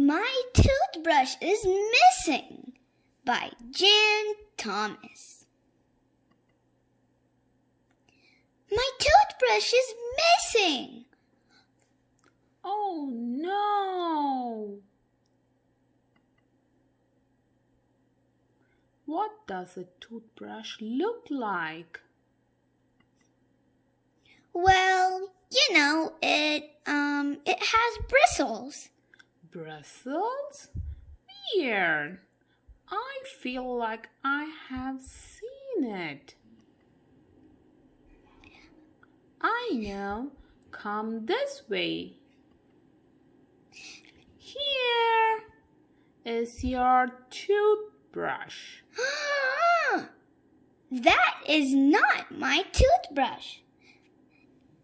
My toothbrush is missing by Jan Thomas. My toothbrush is missing. Oh no! What does a toothbrush look like? Well, it has bristles. Bristles? Weird. I feel like I have seen it. I know. Come this way. Here is your toothbrush. That is not my toothbrush.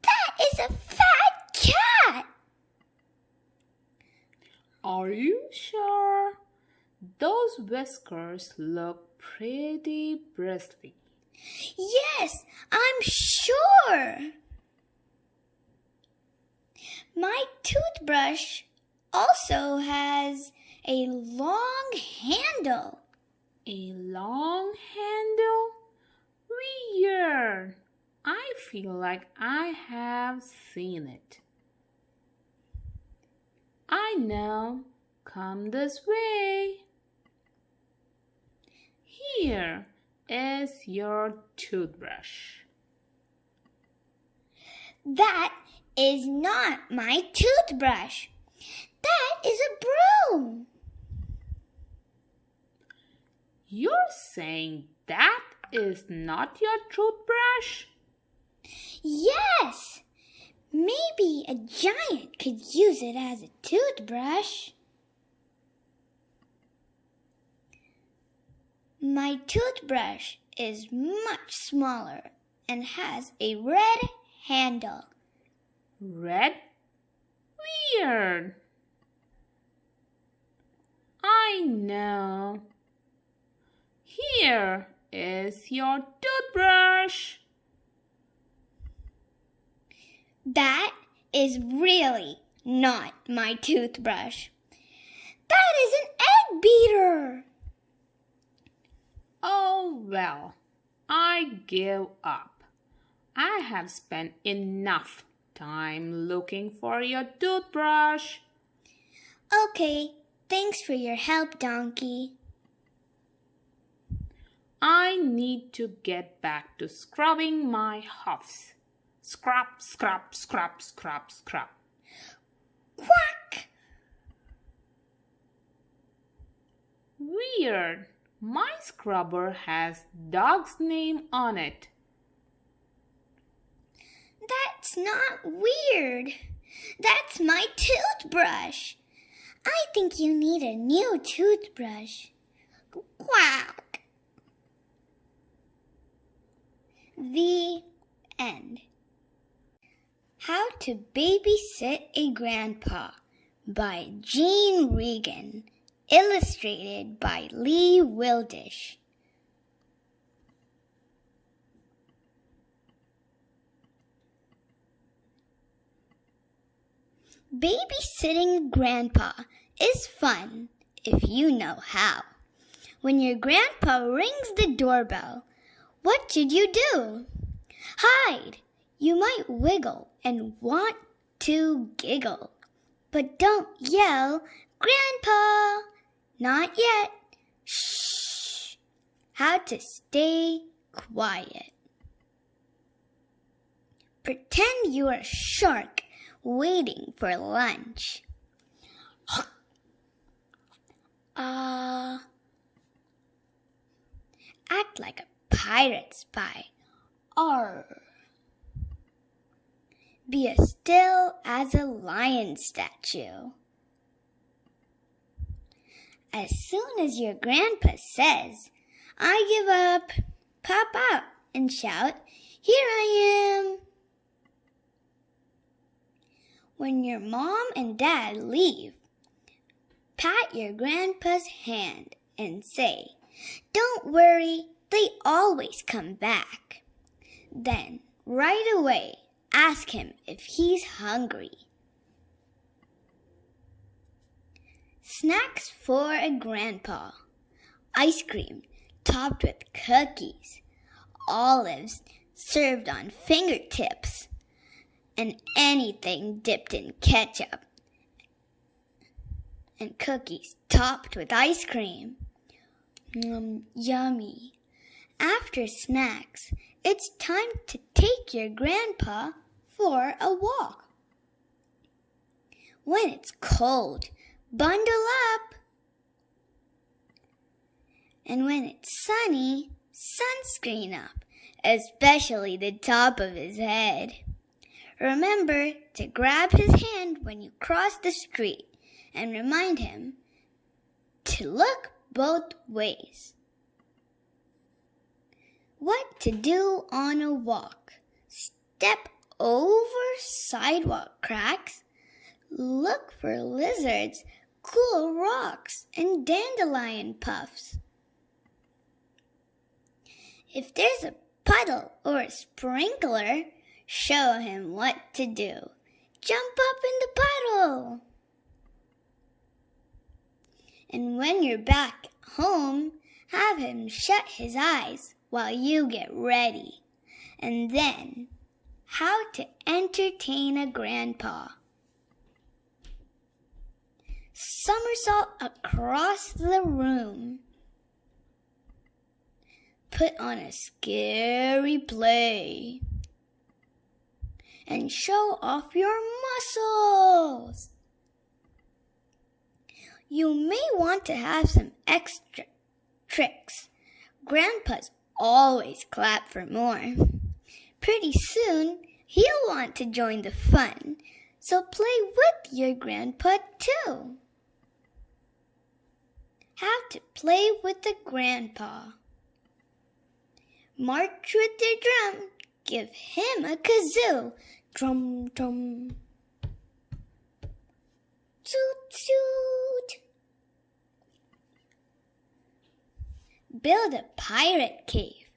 That is a fat cat. Are you sure? Those whiskers look pretty bristly. Yes, I'm sure. My toothbrush also has a long handle. A long handle? Weird. I feel like I have seen it. I know. Come this way. Here is your toothbrush. That is not my toothbrush. That is a broom. You're saying that is not your toothbrush? Yes. Maybe a giant could use it as a toothbrush. My toothbrush is much smaller and has a red handle. Red? Weird. I know. Here is your toothbrush. That is really not my toothbrush. That is an egg beater. Oh well, I give up. I have spent enough time looking for your toothbrush. Okay, thanks for your help, Donkey. I need to get back to scrubbing my hoofs. Scrub, scrub, scrub, scrub, scrub. Quack! Weird. My scrubber has dog's name on it. That's not weird. That's my toothbrush. I think you need a new toothbrush. Quack! The end. How to Babysit a Grandpa by Jean Regan. Illustrated by Lee Wildish. Babysitting a grandpa is fun if you know how. When your grandpa rings the doorbell, what should you do? Hide. You might wiggle and want to giggle. But don't yell, "Grandpa!" Not yet. Shh. How to stay quiet. Pretend you're a shark waiting for lunch. Act like a pirate spy. Arr. Be as still as a lion statue. As soon as your grandpa says, "I give up," pop out and shout, "Here I am." When your mom and dad leave, pat your grandpa's hand and say, "Don't worry, they always come back." Then, right away, ask him if he's hungry. Snacks for a grandpa. Ice cream topped with cookies. Olives served on fingertips. And anything dipped in ketchup. And cookies topped with ice cream. Yummy. After snacks, it's time to take your grandpa for a walk. When it's cold, bundle up. And when it's sunny, sunscreen up, especially the top of his head. Remember to grab his hand when you cross the street and remind him to look both ways. What to do on a walk. Step over sidewalk cracks. Look for lizards, cool rocks, and dandelion puffs. If there's a puddle or a sprinkler, show him what to do. Jump up in the puddle. And when you're back home, have him shut his eyes while you get ready. And then, how to entertain a grandpa. Somersault across the room. Put on a scary play. And show off your muscles. You may want to have some extra tricks. Grandpas always clap for more. Pretty soon, he'll want to join the fun, so play with your grandpa too. How to play with the grandpa. March with the drum. Give him a kazoo. Drum, drum. Toot, toot. Build a pirate cave.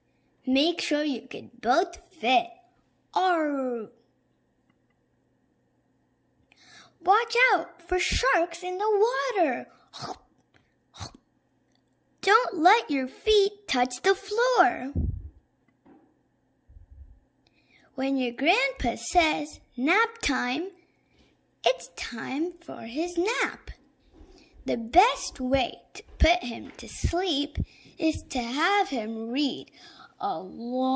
Make sure you can both fit. Arr! Watch out for sharks in the water. Don't let your feet touch the floor. When your grandpa says nap time, it's time for his nap. The best way to put him to sleep is to have him read a long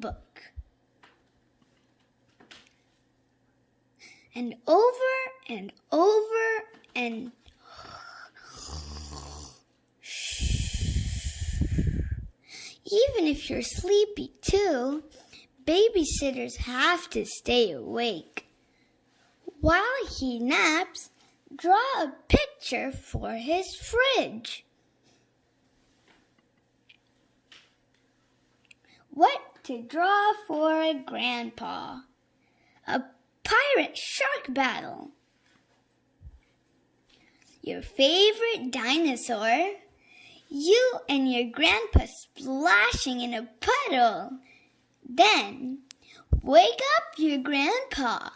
book. And over and over and even if you're sleepy too, babysitters have to stay awake. While he naps, draw a picture for his fridge. What to draw for a grandpa? A pirate shark battle. Your favorite dinosaur? You and your grandpa splashing in a puddle. Then, wake up your grandpa.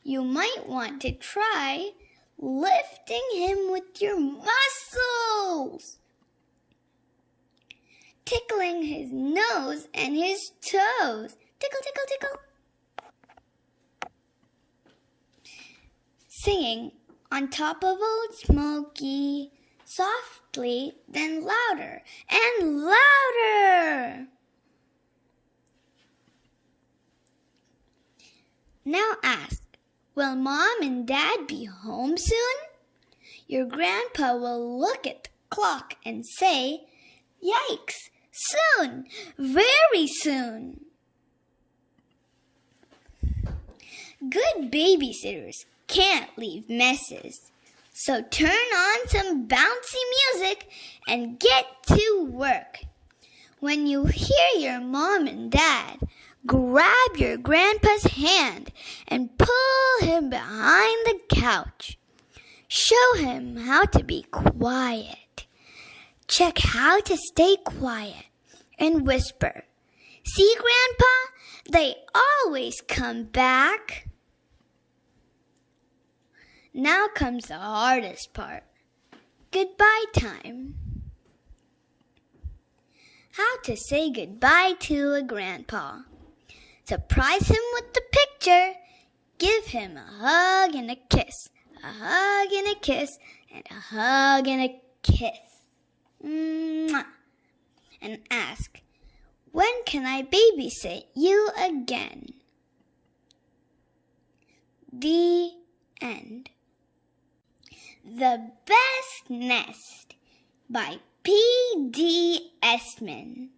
You might want to try lifting him with your muscles. Tickling his nose and his toes. Tickle, tickle, tickle. Singing on top of Old Smoky. Softly, then louder and louder. Now ask, will Mom and Dad be home soon? Your grandpa will look at the clock and say, yikes, soon, very soon. Good babysitters can't leave messes. So turn on some bouncy music and get to work. When you hear your mom and dad, grab your grandpa's hand and pull him behind the couch. Show him how to be quiet. Check how to stay quiet and whisper, see, Grandpa, they always come back. Now comes the hardest part. Goodbye time. How to say goodbye to a grandpa. Surprise him with the picture. Give him a hug and a kiss. A hug and a kiss. And a hug and a kiss. Mwah. And ask, when can I babysit you again? The end. The Best Nest by P.D. Esmond.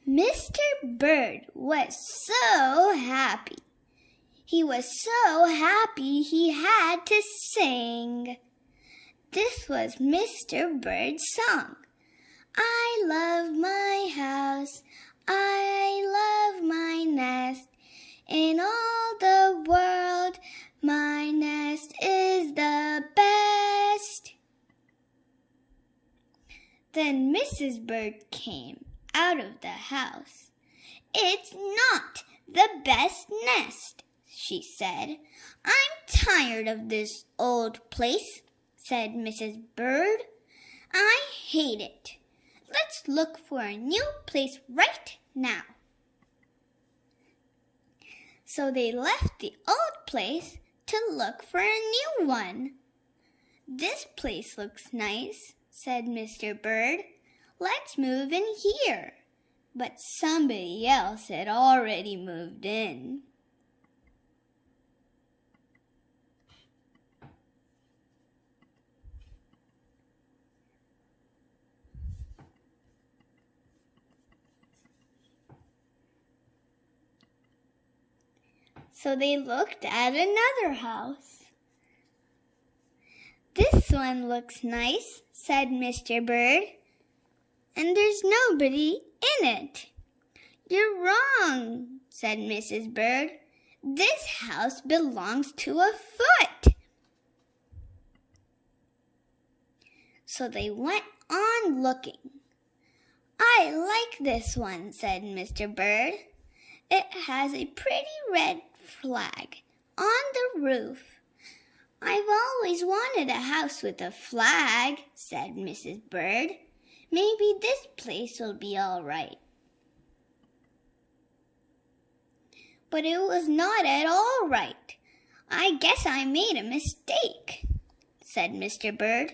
Mr. Bird was so happy. He was so happy he had to sing. This was Mr. Bird's song. I love my house. I love my nest. In all the world, my nest is the best. Then Mrs. Bird came out of the house. It's not the best nest, she said. I'm tired of this old place, said Mrs. Bird. I hate it. Let's look for a new place right now. So they left the old place to look for a new one. This place looks nice, said Mr. Bird. Let's move in here. But somebody else had already moved in. So they looked at another house. This one looks nice, said Mr. Bird. And there's nobody in it. You're wrong, said Mrs. Bird. This house belongs to a foot. So they went on looking. I like this one, said Mr. Bird. It has a pretty red flag on the roof. I've always wanted a house with a flag, said Mrs. Bird. Maybe this place will be all right. But it was not at all right. I guess I made a mistake, said Mr. Bird.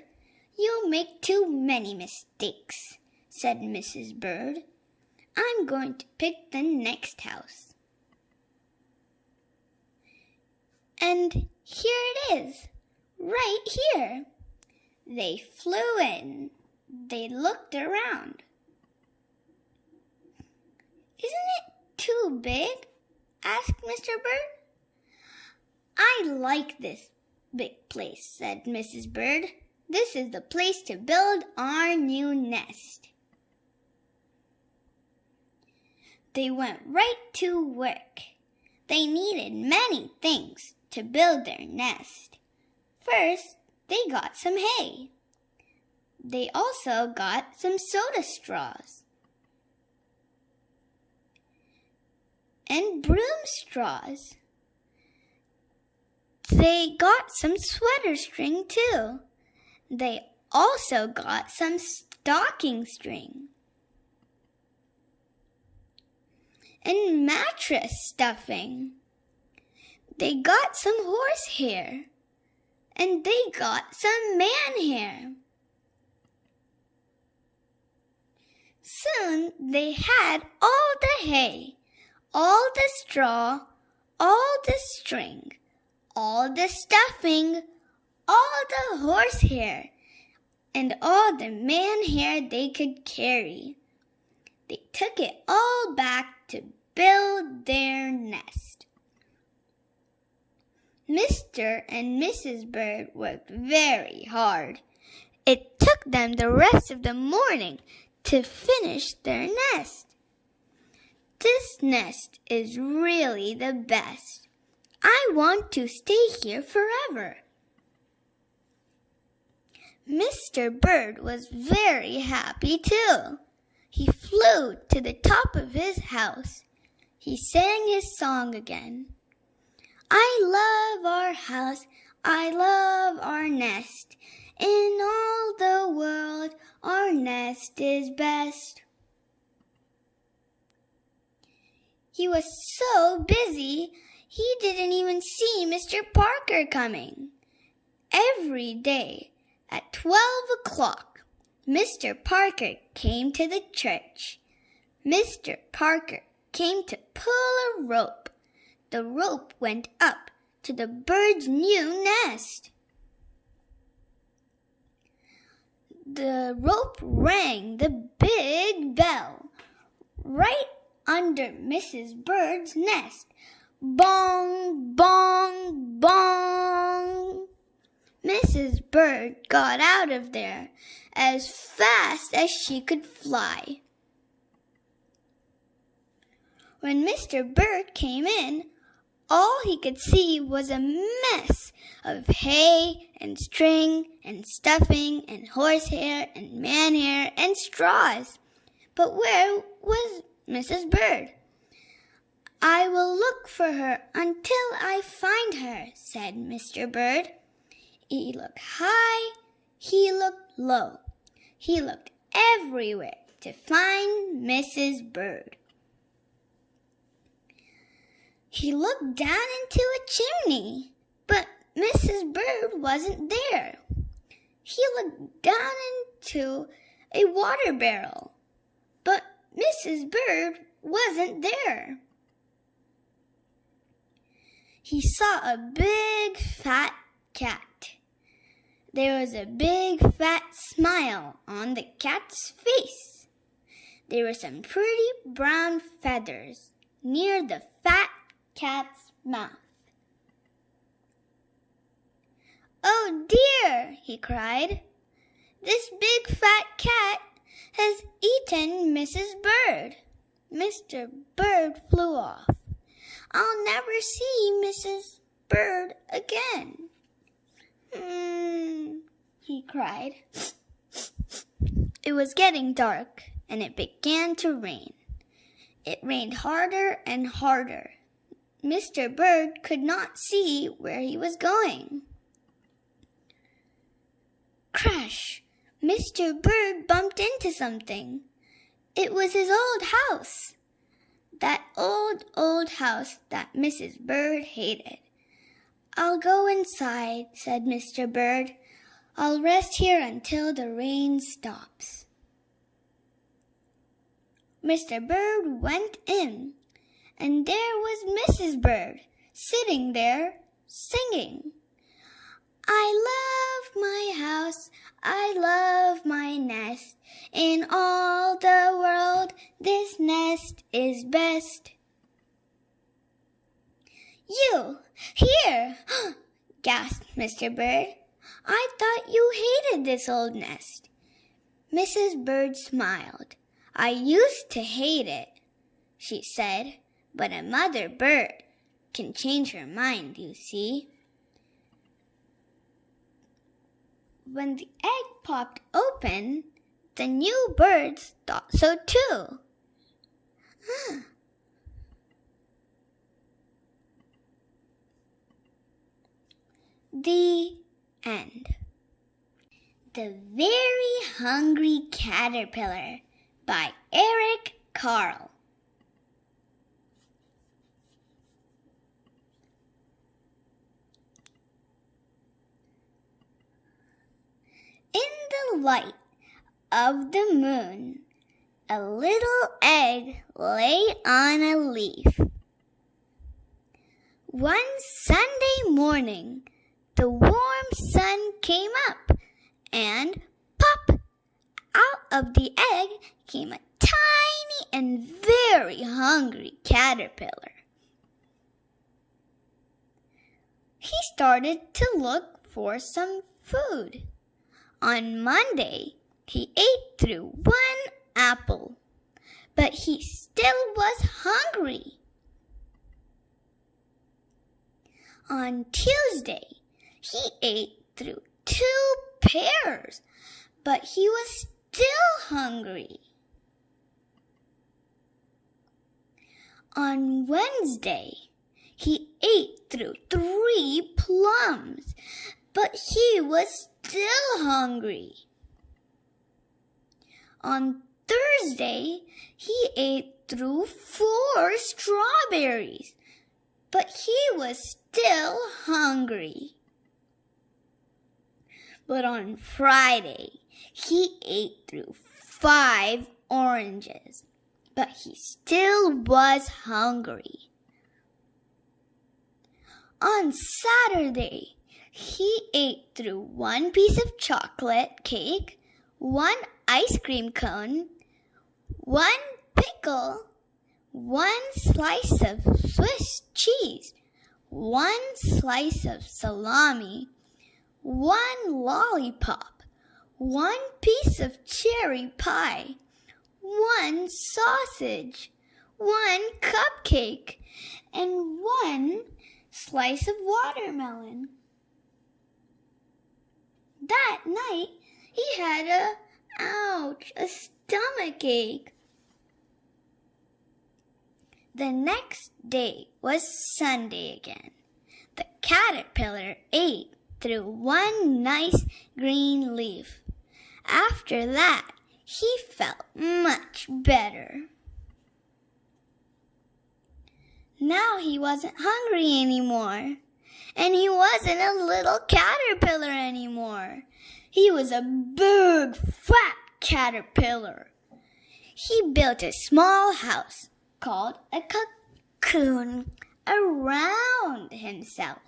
You make too many mistakes, said Mrs. Bird. I'm going to pick the next house. And here it is, right here. They flew in. They looked around. Isn't it too big? Asked Mr. Bird. I like this big place, said Mrs. Bird. This is the place to build our new nest. They went right to work. They needed many things to build their nest. First, they got some hay. They also got some soda straws and broom straws. They got some sweater string too. They also got some stocking string and mattress stuffing. They got some horsehair and they got some man hair. Soon they had all the hay, all the straw, all the string, all the stuffing, all the horsehair, and all the man hair they could carry. They took it all back to build their nest. Mr. and Mrs. Bird worked very hard. It took them the rest of the morning to finish their nest. This nest is really the best. I want to stay here forever. Mr. Bird was very happy too. He flew to the top of his house. He sang his song again. I love our house, I love our nest. In all the world, our nest is best. He was so busy, he didn't even see Mr. Parker coming. Every day at 12 o'clock, Mr. Parker came to the church. Mr. Parker came to pull a rope. The rope went up to the bird's new nest. The rope rang the big bell right under Mrs. Bird's nest. Bong, bong, bong. Mrs. Bird got out of there as fast as she could fly. When Mr. Bird came in, all he could see was a mess of hay and string and stuffing and horsehair and manhair and straws. But where was Mrs. Bird? I will look for her until I find her, said Mr. Bird. He looked high, he looked low. He looked everywhere to find Mrs. Bird. He looked down into a chimney, but Mrs. Bird wasn't there. He looked down into a water barrel, but Mrs. Bird wasn't there. He saw a big fat cat. There was a big fat smile on the cat's face. There were some pretty brown feathers near the fat cat's mouth. Oh dear, he cried. This big fat cat has eaten Mrs. Bird. Mr. Bird flew off. I'll never see Mrs. Bird again. He cried. It was getting dark, and it began to rain. It rained harder and harder. Mr. Bird could not see where he was going. Crash! Mr. Bird bumped into something. It was his old house. That old house that Mrs. Bird hated. I'll go inside, said Mr. Bird. I'll rest here until the rain stops. Mr. Bird went in, and there was Mrs. Bird sitting there singing. I love my house, I love my nest. In all the world, this nest is best. You, here, gasped Mr. Bird. I thought you hated this old nest. Mrs. Bird smiled. I used to hate it, she said, but a mother bird can change her mind, you see. When the egg popped open, the new birds thought so too. The end. The Very Hungry Caterpillar by Eric Carle. In the light of the moon, a little egg lay on a leaf. One Sunday morning, the warm sun came up, and pop! Out of the egg came a tiny and very hungry caterpillar. He started to look for some food. On Monday, he ate through one apple, but he still was hungry. On Tuesday, he ate through 2 pears, but he was still hungry. On Wednesday, he ate through 3 plums, but he was still hungry. On Thursday, he ate through 4 strawberries, but he was still hungry. But on Friday, he ate through 5 oranges, but he still was hungry. On Saturday, he ate through 1 piece of chocolate cake, 1 ice cream cone, 1 pickle, 1 slice of Swiss cheese, 1 slice of salami, 1 lollipop, 1 piece of cherry pie, 1 sausage, 1 cupcake, and 1 slice of watermelon. That night, he had a stomachache. The next day was Sunday again. The caterpillar ate through 1 nice green leaf. After that, he felt much better. Now he wasn't hungry anymore, and he wasn't a little caterpillar anymore. He was a big, fat caterpillar. He built a small house called a cocoon around himself.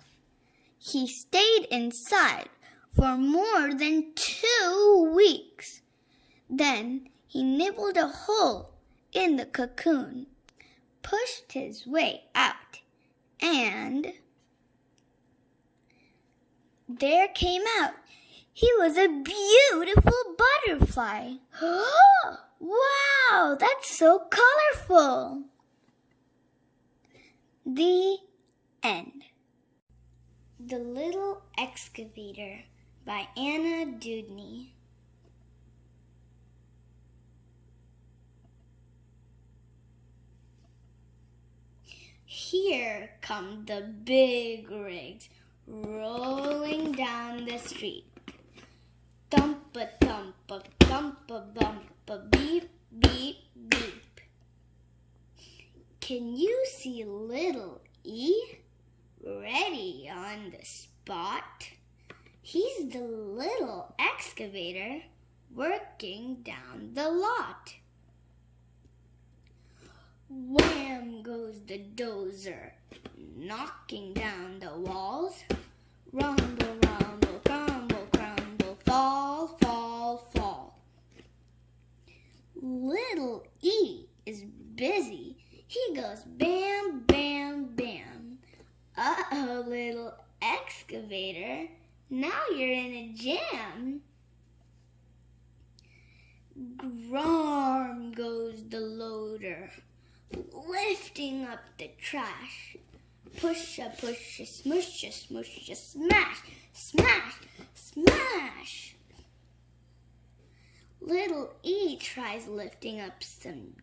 He stayed inside for more than 2 weeks. Then he nibbled a hole in the cocoon, pushed his way out, and there came out. He was a beautiful butterfly. Wow, that's so colorful. The end. The Little Excavator by Anna Dewdney. Here come the big rigs rolling down the street. Thump-a-thump-a, thump-a-bump-a, beep, beep, beep. Can you see little E? Ready on the spot. He's the little excavator working down the lot. Wham goes the dozer, knocking down the walls. Rumble, rumble, crumble, crumble, fall, fall, fall. Little E is busy. He goes bam, bam, bam. Uh-oh, little excavator, now you're in a jam. Grom goes the loader, lifting up the trash. Push-a, push-a, smush-a, smush-a, smash, smash, smash. Little E tries lifting up some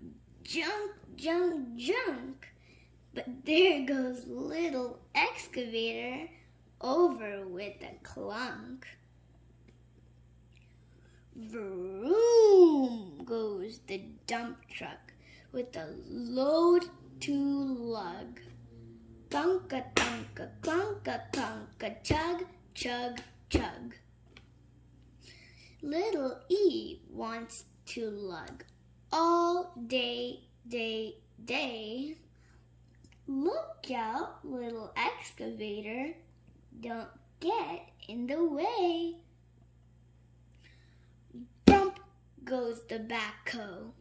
junk, junk, junk. But there goes little excavator over with a clunk. Vroom goes the dump truck with a load to lug. Thunka, thunka, clunka, clunka, chug, chug, chug. Little E wants to lug all day, day, day. Look out, little excavator, don't get in the way. Bump goes the backhoe,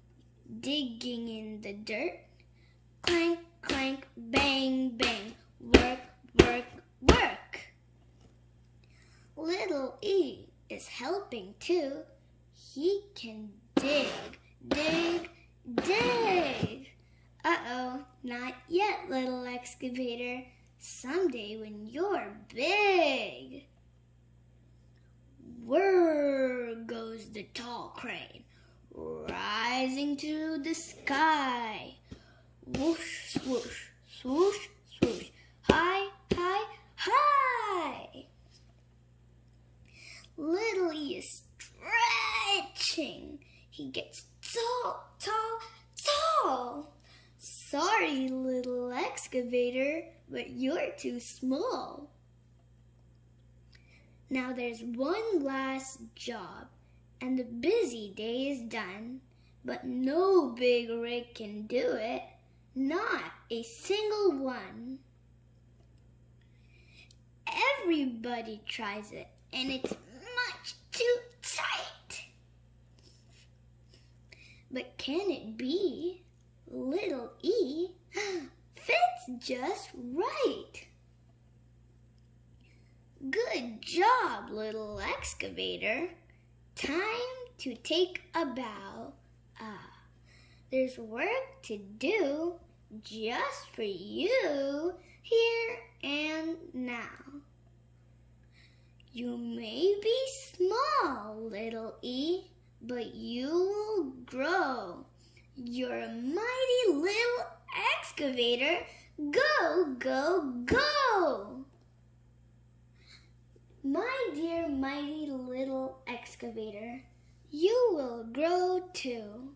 digging in the dirt. Clank, clank, bang, bang, work, work, work. Little E is helping too. He can dig, dig, dig. Uh-oh, not yet, little excavator. Someday when you're big. Whirr goes the tall crane, rising to the sky. Whoosh, swoosh, swoosh, swoosh. High, high, high. Little E is stretching. He gets tall, tall, tall. Sorry, little excavator, but you're too small. Now there's one last job, and the busy day is done. But no big rig can do it, not a single one. Everybody tries it, and it's much too tight. But can it be? Little E fits just right. Good job, little excavator. Time to take a bow. There's work to do just for you here and now. You may be small, little E, but you will grow. You're a mighty little excavator. Go, go, go! My dear mighty little excavator, you will grow too.